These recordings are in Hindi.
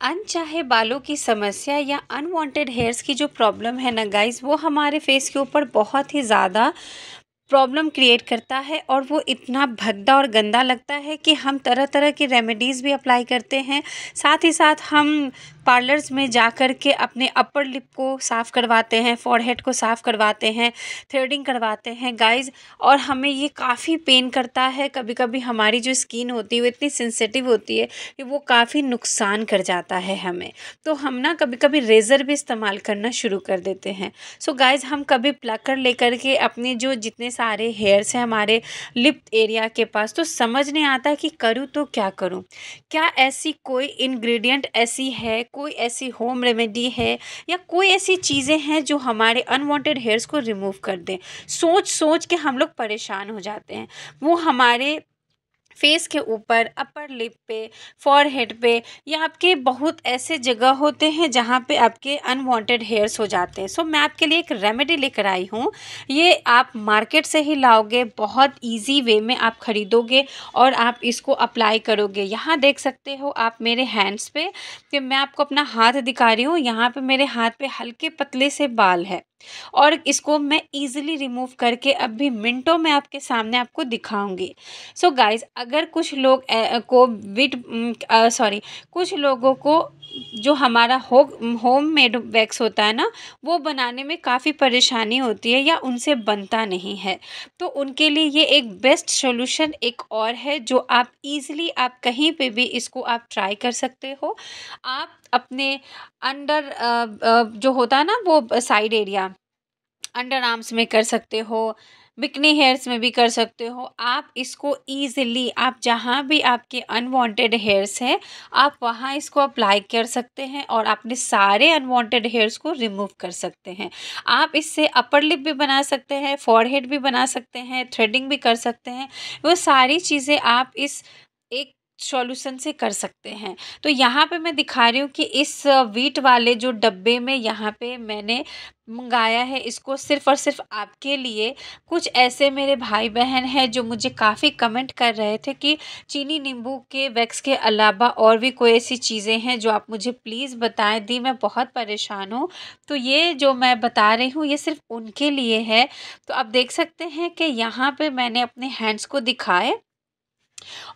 अनचाहे बालों की समस्या या अनवांटेड हेयर्स की जो प्रॉब्लम है ना गाइस, वो हमारे फेस के ऊपर बहुत ही ज़्यादा प्रॉब्लम क्रिएट करता है और वो इतना भद्दा और गंदा लगता है कि हम तरह तरह की रेमेडीज़ भी अप्लाई करते हैं। साथ ही साथ हम पार्लर्स में जा कर के अपने अपर लिप को साफ़ करवाते हैं, फॉरहेड को साफ़ करवाते हैं, थ्रेडिंग करवाते हैं गाइस। और हमें ये काफ़ी पेन करता है। कभी कभी हमारी जो स्किन होती है वो इतनी सेंसिटिव होती है कि वो काफ़ी नुकसान कर जाता है हमें। तो हम ना कभी कभी रेज़र भी इस्तेमाल करना शुरू कर देते हैं। सो गाइस, हम कभी प्लकर लेकर के अपने जो जितने सारे हेयर्स हैं हमारे लिप एरिया के पास, तो समझ नहीं आता कि करूँ तो क्या करूँ। क्या ऐसी कोई इंग्रेडिएंट ऐसी है, कोई ऐसी होम रेमेडी है या कोई ऐसी चीज़ें हैं जो हमारे अनवांटेड हेयर्स को रिमूव कर दें। सोच सोच के हम लोग परेशान हो जाते हैं। वो हमारे फेस के ऊपर, अपर लिप पे, फॉरहेड पे या आपके बहुत ऐसे जगह होते हैं जहाँ पे आपके अनवांटेड हेयर्स हो जाते हैं। सो मैं आपके लिए एक रेमेडी लेकर आई हूँ। ये आप मार्केट से ही लाओगे, बहुत इजी वे में आप खरीदोगे और आप इसको अप्लाई करोगे। यहाँ देख सकते हो आप मेरे हैंड्स पे कि मैं आपको अपना हाथ दिखा रही हूँ। यहाँ पे मेरे हाथ पे हल्के पतले से बाल है और इसको मैं ईजिली रिमूव करके अभी मिनटों में आपके सामने आपको दिखाऊंगी। सो गाइज, अगर कुछ लोग कुछ लोगों को जो हमारा होम मेड वैक्स होता है ना, वो बनाने में काफ़ी परेशानी होती है या उनसे बनता नहीं है, तो उनके लिए ये एक बेस्ट सॉल्यूशन एक और है जो आप इजीली आप कहीं पे भी इसको आप ट्राई कर सकते हो। आप अपने अंडर जो होता है ना वो साइड एरिया, अंडर आर्म्स में कर सकते हो, बिकनी हेयर्स में भी कर सकते हो। आप इसको ईज़िली आप जहाँ भी आपके अनवांटेड हेयर्स हैं, आप वहाँ इसको अप्लाई कर सकते हैं और अपने सारे अनवांटेड हेयर्स को रिमूव कर सकते हैं। आप इससे अपर लिप भी बना सकते हैं, फॉरहेड भी बना सकते हैं, थ्रेडिंग भी कर सकते हैं। वो सारी चीज़ें आप इस एक सॉल्यूशन से कर सकते हैं। तो यहाँ पे मैं दिखा रही हूँ कि इस वीट वाले जो डब्बे में यहाँ पे मैंने मंगाया है इसको सिर्फ़ और सिर्फ आपके लिए। कुछ ऐसे मेरे भाई बहन हैं जो मुझे काफ़ी कमेंट कर रहे थे कि चीनी नींबू के वैक्स के अलावा और भी कोई ऐसी चीज़ें हैं जो आप मुझे प्लीज़ बताएं दी, मैं बहुत परेशान हूँ। तो ये जो मैं बता रही हूँ ये सिर्फ उनके लिए है। तो आप देख सकते हैं कि यहाँ पे मैंने अपने हैंड्स को दिखाए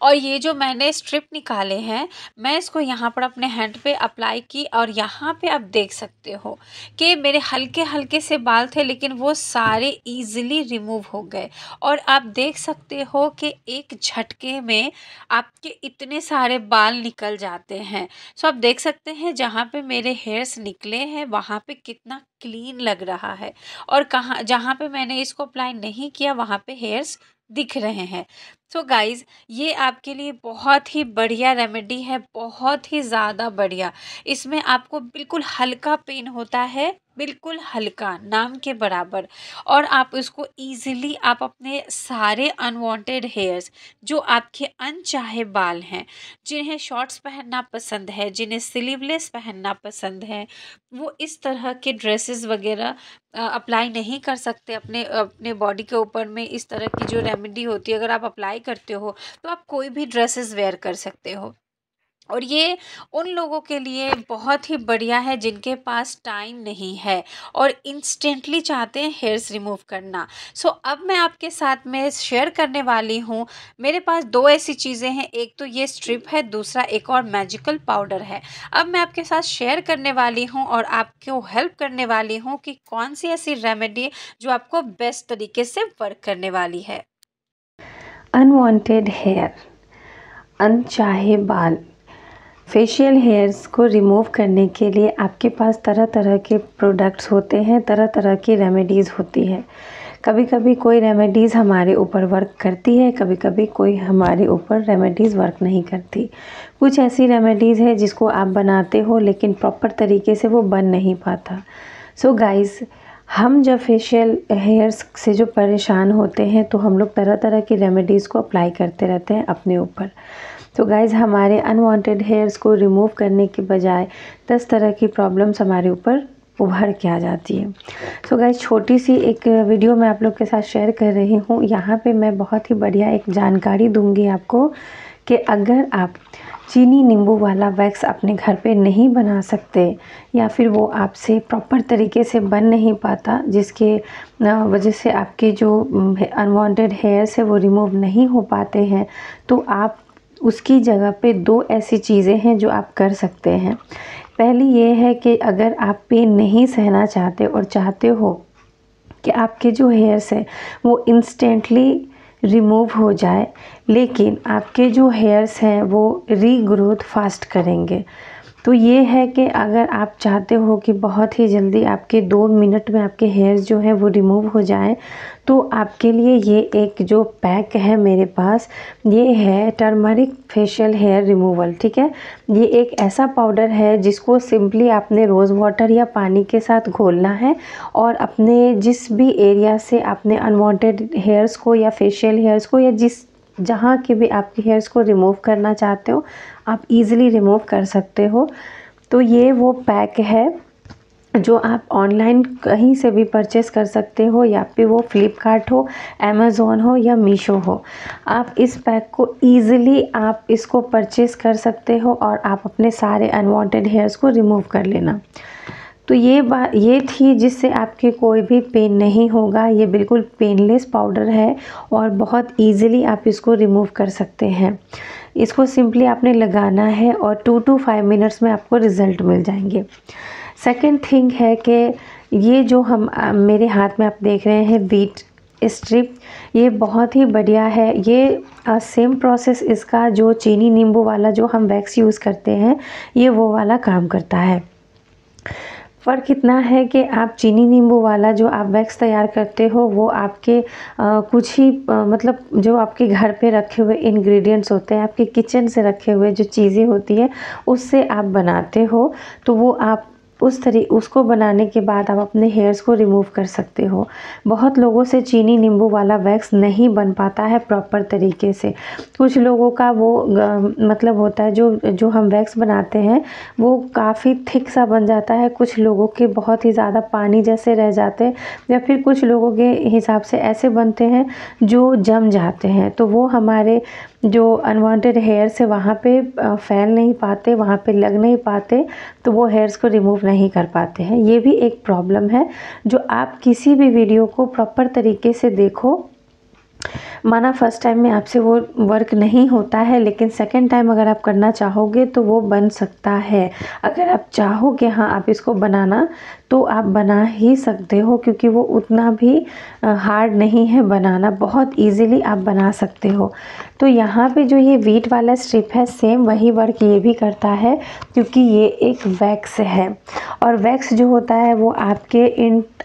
और ये जो मैंने स्ट्रिप निकाले हैं, मैं इसको यहाँ पर अपने हैंड पे अप्लाई की और यहाँ पे आप देख सकते हो कि मेरे हल्के हल्के से बाल थे लेकिन वो सारे इजीली रिमूव हो गए। और आप देख सकते हो कि एक झटके में आपके इतने सारे बाल निकल जाते हैं। सो आप देख सकते हैं जहाँ पे मेरे हेयर्स निकले हैं वहाँ पे कितना क्लीन लग रहा है और कहाँ जहाँ पे मैंने इसको अप्लाई नहीं किया वहाँ पे हेयर्स दिख रहे हैं। सो गाइज़, ये आपके लिए बहुत ही बढ़िया रेमेडी है, बहुत ही ज़्यादा बढ़िया। इसमें आपको बिल्कुल हल्का पेन होता है, बिल्कुल हल्का, नाम के बराबर। और आप इसको ईज़िली आप अपने सारे अनवांटेड हेयर्स, जो आपके अनचाहे बाल हैं, जिन्हें शॉर्ट्स पहनना पसंद है, जिन्हें स्लीवलेस पहनना पसंद है, वो इस तरह के ड्रेसेस वगैरह अप्लाई नहीं कर सकते अपने अपने बॉडी के ऊपर में। इस तरह की जो रेमेडी होती है अगर आप अप्लाई करते हो तो आप कोई भी ड्रेसेस वेयर कर सकते हो। और ये उन लोगों के लिए बहुत ही बढ़िया है जिनके पास टाइम नहीं है और इंस्टेंटली चाहते हैं हेयर्स रिमूव करना। सो अब मैं आपके साथ में शेयर करने वाली हूँ। मेरे पास दो ऐसी चीज़ें हैं, एक तो ये स्ट्रिप है, दूसरा एक और मैजिकल पाउडर है। अब मैं आपके साथ शेयर करने वाली हूँ और आपको हेल्प करने वाली हूँ कि कौन सी ऐसी रेमेडी जो आपको बेस्ट तरीके से वर्क करने वाली है। अनवांटेड हेयर, अनचाहे बाल, फेशियल हेयर्स को रिमूव करने के लिए आपके पास तरह तरह के प्रोडक्ट्स होते हैं, तरह तरह की रेमेडीज़ होती है। कभी कभी कोई रेमेडीज़ हमारे ऊपर वर्क करती है, कभी कभी कोई हमारे ऊपर रेमेडीज़ वर्क नहीं करती। कुछ ऐसी रेमेडीज़ है जिसको आप बनाते हो लेकिन प्रॉपर तरीके से वो बन नहीं पाता। सो गाइज़, हम जब फेशियल हेयर्स से जो परेशान होते हैं तो हम लोग तरह तरह की रेमेडीज़ को अप्लाई करते रहते हैं अपने ऊपर। तो गाइज़, हमारे अनवांटेड हेयर्स को रिमूव करने के बजाय 10 तरह की प्रॉब्लम्स हमारे ऊपर उभर के आ जाती है। सो गाइज़, छोटी सी एक वीडियो मैं आप लोग के साथ शेयर कर रही हूँ। यहाँ पे मैं बहुत ही बढ़िया एक जानकारी दूँगी आपको कि अगर आप चीनी नींबू वाला वैक्स अपने घर पे नहीं बना सकते या फिर वो आपसे प्रॉपर तरीके से बन नहीं पाता, जिसके वजह से आपके जो अनवांटेड हेयर्स है वो रिमूव नहीं हो पाते हैं, तो आप उसकी जगह पे 2 ऐसी चीज़ें हैं जो आप कर सकते हैं। पहली ये है कि अगर आप पेन नहीं सहना चाहते और चाहते हो कि आपके जो हेयर्स है वो इंस्टेंटली रिमूव हो जाए, लेकिन आपके जो हेयर्स हैं वो रीग्रोथ फास्ट करेंगे, तो ये है कि अगर आप चाहते हो कि बहुत ही जल्दी आपके 2 मिनट में आपके हेयर्स जो है वो रिमूव हो जाएं, तो आपके लिए ये एक जो पैक है मेरे पास, ये है टर्मरिक फेशियल हेयर रिमूवल। ठीक है, ये एक ऐसा पाउडर है जिसको सिंपली आपने रोज़ वाटर या पानी के साथ घोलना है और अपने जिस भी एरिया से आपने अनवांटेड हेयर्स को या फेशियल हेयर्स को या जहाँ के भी आपके हेयर्स को रिमूव करना चाहते हो, आप इजीली रिमूव कर सकते हो। तो ये वो पैक है जो आप ऑनलाइन कहीं से भी परचेस कर सकते हो, या फिर वो फ्लिपकार्ट हो, अमेज़ॉन हो या मीशो हो। आप इस पैक को ईज़िली आप इसको परचेस कर सकते हो और आप अपने सारे अनवांटेड हेयर्स को रिमूव कर लेना। तो ये थी जिससे आपके कोई भी पेन नहीं होगा। ये बिल्कुल पेनलेस पाउडर है और बहुत ईज़िली आप इसको रिमूव कर सकते हैं। इसको सिंपली आपने लगाना है और 2 to 5 मिनट्स में आपको रिज़ल्ट मिल जाएंगे। सेकंड थिंग है कि ये जो हम मेरे हाथ में आप देख रहे हैं वीट स्ट्रिप, ये बहुत ही बढ़िया है। ये सेम प्रोसेस इसका जो चीनी नींबू वाला जो हम वैक्स यूज़ करते हैं, ये वो वाला काम करता है। फ़र्क इतना है कि आप चीनी नींबू वाला जो आप वैक्स तैयार करते हो वो आपके कुछ ही मतलब जो आपके घर पे रखे हुए इंग्रेडिएंट्स होते हैं, आपके किचन से रखे हुए जो चीज़ें होती है उससे आप बनाते हो, तो वो आप उसको बनाने के बाद आप अपने हेयर्स को रिमूव कर सकते हो। बहुत लोगों से चीनी नींबू वाला वैक्स नहीं बन पाता है प्रॉपर तरीके से। कुछ लोगों का वो मतलब होता है जो हम वैक्स बनाते हैं वो काफ़ी थिक सा बन जाता है, कुछ लोगों के बहुत ही ज़्यादा पानी जैसे रह जाते हैं, या फिर कुछ लोगों के हिसाब से ऐसे बनते हैं जो जम जाते हैं, तो वो हमारे जो अनवांटेड हेयर्स है वहाँ पे फैल नहीं पाते, वहाँ पे लग नहीं पाते, तो वो हेयर्स को रिमूव नहीं कर पाते हैं। ये भी एक प्रॉब्लम है जो आप किसी भी वीडियो को प्रॉपर तरीके से देखो। माना फर्स्ट टाइम में आपसे वो वर्क नहीं होता है, लेकिन सेकंड टाइम अगर आप करना चाहोगे तो वो बन सकता है। अगर आप चाहोगे हाँ आप इसको बनाना, तो आप बना ही सकते हो, क्योंकि वो उतना भी हार्ड नहीं है बनाना, बहुत इजीली आप बना सकते हो। तो यहाँ पे जो ये वीट वाला स्ट्रिप है सेम वही वर्क ये भी करता है, क्योंकि ये एक वैक्स है और वैक्स जो होता है वो आपके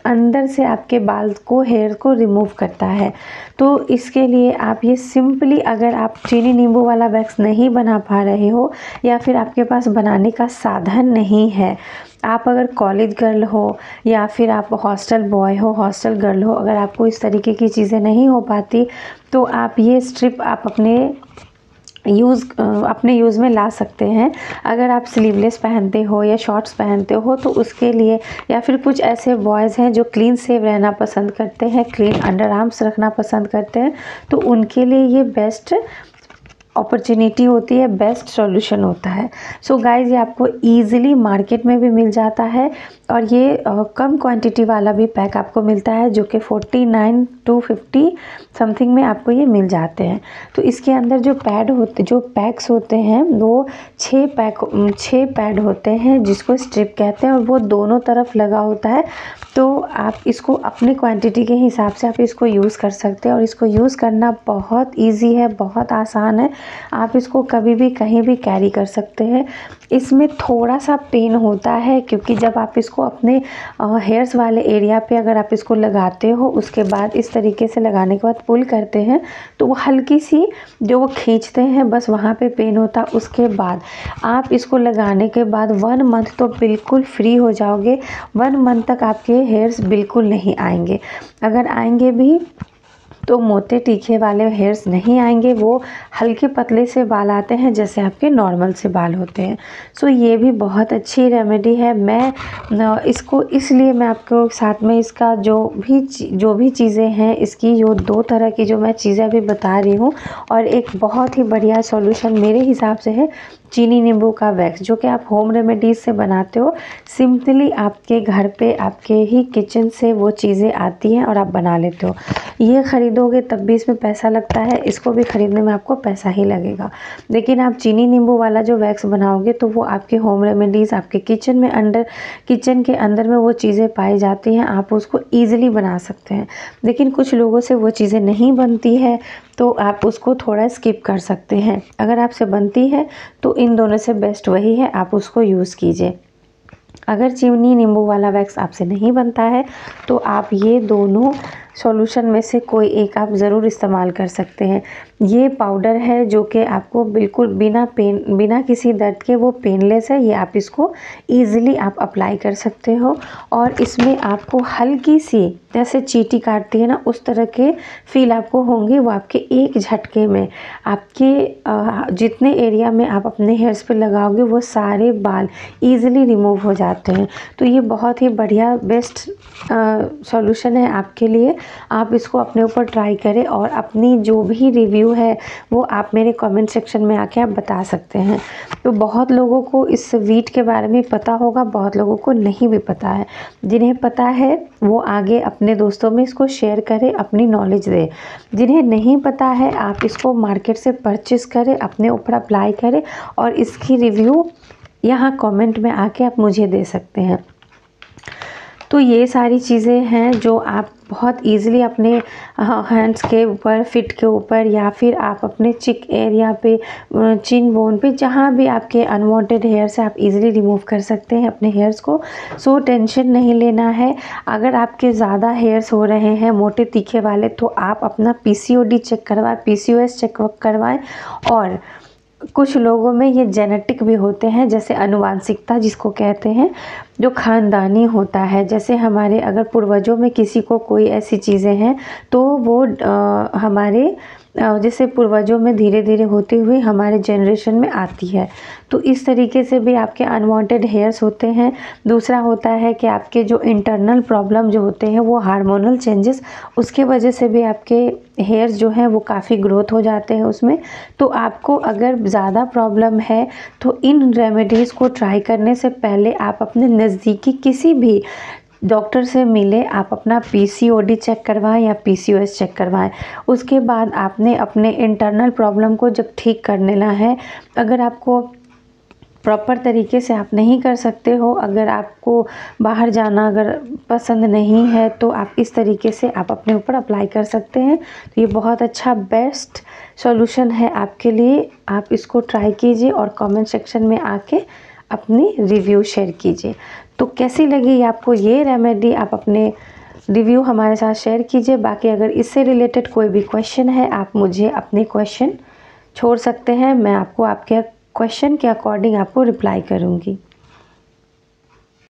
अंदर से आपके बाल को हेयर को रिमूव करता है। तो इसके लिए आप ये सिंपली, अगर आप चीनी नींबू वाला वैक्स नहीं बना पा रहे हो या फिर आपके पास बनाने का साधन नहीं है, आप अगर कॉलेज गर्ल हो या फिर आप हॉस्टल बॉय हो, हॉस्टल गर्ल हो, अगर आपको इस तरीके की चीज़ें नहीं हो पाती, तो आप ये स्ट्रिप आप अपने यूज़ में ला सकते हैं। अगर आप स्लीवलेस पहनते हो या शॉर्ट्स पहनते हो तो उसके लिए, या फिर कुछ ऐसे बॉयज़ हैं जो क्लीन सेव रहना पसंद करते हैं, क्लीन अंडर आर्म्स रखना पसंद करते हैं, तो उनके लिए ये बेस्ट अपॉर्चुनिटी होती है, बेस्ट सॉल्यूशन होता है। सो गाइज़ ये आपको ईज़िली मार्केट में भी मिल जाता है और ये कम क्वांटिटी वाला भी पैक आपको मिलता है जो कि 49 to 50 समथिंग में आपको ये मिल जाते हैं। तो इसके अंदर जो पैक्स होते हैं वो 6 पैड होते हैं जिसको स्ट्रिप कहते हैं, और वो दोनों तरफ लगा होता है। तो आप इसको अपनी क्वांटिटी के हिसाब से आप इसको यूज़ कर सकते हैं और इसको यूज़ करना बहुत इजी है, बहुत आसान है। आप इसको कभी भी कहीं भी कैरी कर सकते हैं। इसमें थोड़ा सा पेन होता है क्योंकि जब आप इसको अपने हेयर्स वाले एरिया पे अगर आप इसको लगाते हो, उसके बाद इस तरीके से लगाने के बाद पुल करते हैं तो वो हल्की सी जो वो खींचते हैं बस वहाँ पे पेन होता है। उसके बाद आप इसको लगाने के बाद 1 मंथ तो बिल्कुल फ्री हो जाओगे। 1 मंथ तक आपके हेयर्स बिल्कुल नहीं आएंगे, अगर आएंगे भी तो मोटे तीखे वाले हेयर्स नहीं आएंगे, वो हल्के पतले से बाल आते हैं जैसे आपके नॉर्मल से बाल होते हैं। सो ये भी बहुत अच्छी रेमेडी है। मैं इसको इसलिए मैं आपको साथ में इसका जो भी चीज़ें हैं, इसकी जो 2 तरह की जो मैं चीज़ें अभी बता रही हूँ, और एक बहुत ही बढ़िया सॉल्यूशन मेरे हिसाब से है चीनी नींबू का वैक्स जो कि आप होम रेमेडीज़ से बनाते हो। सिंपली आपके घर पे आपके ही किचन से वो चीज़ें आती हैं और आप बना लेते हो। ये ख़रीदोगे तब भी इसमें पैसा लगता है, इसको भी ख़रीदने में आपको पैसा ही लगेगा। लेकिन आप चीनी नींबू वाला जो वैक्स बनाओगे तो वो आपके होम रेमेडीज़ आपके किचन के अंदर में वो चीज़ें पाई जाती हैं, आप उसको ईज़िली बना सकते हैं। लेकिन कुछ लोगों से वो चीज़ें नहीं बनती है तो आप उसको थोड़ा स्किप कर सकते हैं। अगर आपसे बनती है तो इन दोनों से बेस्ट वही है, आप उसको यूज़ कीजिए। अगर चीनी नींबू वाला वैक्स आपसे नहीं बनता है तो आप ये दोनों सॉल्यूशन में से कोई एक आप ज़रूर इस्तेमाल कर सकते हैं। ये पाउडर है जो कि आपको बिल्कुल बिना किसी दर्द के वो पेनलेस है। ये आप इसको ईज़िली आप अप्लाई कर सकते हो और इसमें आपको हल्की सी जैसे चींटी काटती है ना उस तरह के फील आपको होंगे। वो आपके एक झटके में आपके जितने एरिया में आप अपने हेयर्स पे लगाओगे वो सारे बाल ईज़िली रिमूव हो जाते हैं। तो ये बहुत ही बढ़िया बेस्ट सॉल्यूशन है आपके लिए। आप इसको अपने ऊपर ट्राई करें और अपनी जो भी रिव्यू है वो आप मेरे कमेंट सेक्शन में आके आप बता सकते हैं। तो बहुत लोगों को इस वीट के बारे में पता होगा, बहुत लोगों को नहीं भी पता है। जिन्हें पता है वो आगे अपने दोस्तों में इसको शेयर करें, अपनी नॉलेज दें। जिन्हें नहीं पता है आप इसको मार्केट से परचेज़ करें, अपने ऊपर अप्लाई करें और इसकी रिव्यू यहाँ कमेंट में आके आप मुझे दे सकते हैं। तो ये सारी चीज़ें हैं जो आप बहुत इजीली अपने हैंड्स के ऊपर, फिट के ऊपर या फिर आप अपने चिक एरिया पे, चिन बोन पे, जहाँ भी आपके अनवांटेड हेयर्स है आप इजीली रिमूव कर सकते हैं अपने हेयर्स को। सो टेंशन नहीं लेना है। अगर आपके ज़्यादा हेयर्स हो रहे हैं मोटे तीखे वाले तो आप अपना PCOD चेक करवाएं, PCOS चेक करवाएं। और कुछ लोगों में ये जेनेटिक भी होते हैं, जैसे आनुवांशिकता जिसको कहते हैं, जो ख़ानदानी होता है। जैसे हमारे अगर पूर्वजों में किसी को कोई ऐसी चीज़ें हैं तो वो हमारे जैसे पूर्वजों में धीरे धीरे होते हुए हमारे जनरेशन में आती है। तो इस तरीके से भी आपके अनवांटेड हेयर्स होते हैं। दूसरा होता है कि आपके जो इंटरनल प्रॉब्लम जो होते हैं वो हार्मोनल चेंजेस, उसके वजह से भी आपके हेयर्स जो हैं वो काफ़ी ग्रोथ हो जाते हैं उसमें। तो आपको अगर ज़्यादा प्रॉब्लम है तो इन रेमेडीज़ को ट्राई करने से पहले आप अपने नज़दीकी किसी भी डॉक्टर से मिले, आप अपना PCOD चेक करवाएं या PCOS चेक करवाएं। उसके बाद आपने अपने इंटरनल प्रॉब्लम को जब ठीक करने ला है, अगर आपको प्रॉपर तरीके से आप नहीं कर सकते हो, अगर आपको बाहर जाना अगर पसंद नहीं है तो आप इस तरीके से आप अपने ऊपर अप्लाई कर सकते हैं। तो ये बहुत अच्छा बेस्ट सॉल्यूशन है आपके लिए। आप इसको ट्राई कीजिए और कमेंट सेक्शन में आके अपनी रिव्यू शेयर कीजिए। तो कैसी लगी आपको ये रेमेडी, आप अपने रिव्यू हमारे साथ शेयर कीजिए। बाकी अगर इससे रिलेटेड कोई भी क्वेश्चन है आप मुझे अपने क्वेश्चन छोड़ सकते हैं, मैं आपको आपके क्वेश्चन के अकॉर्डिंग आपको रिप्लाई करूँगी।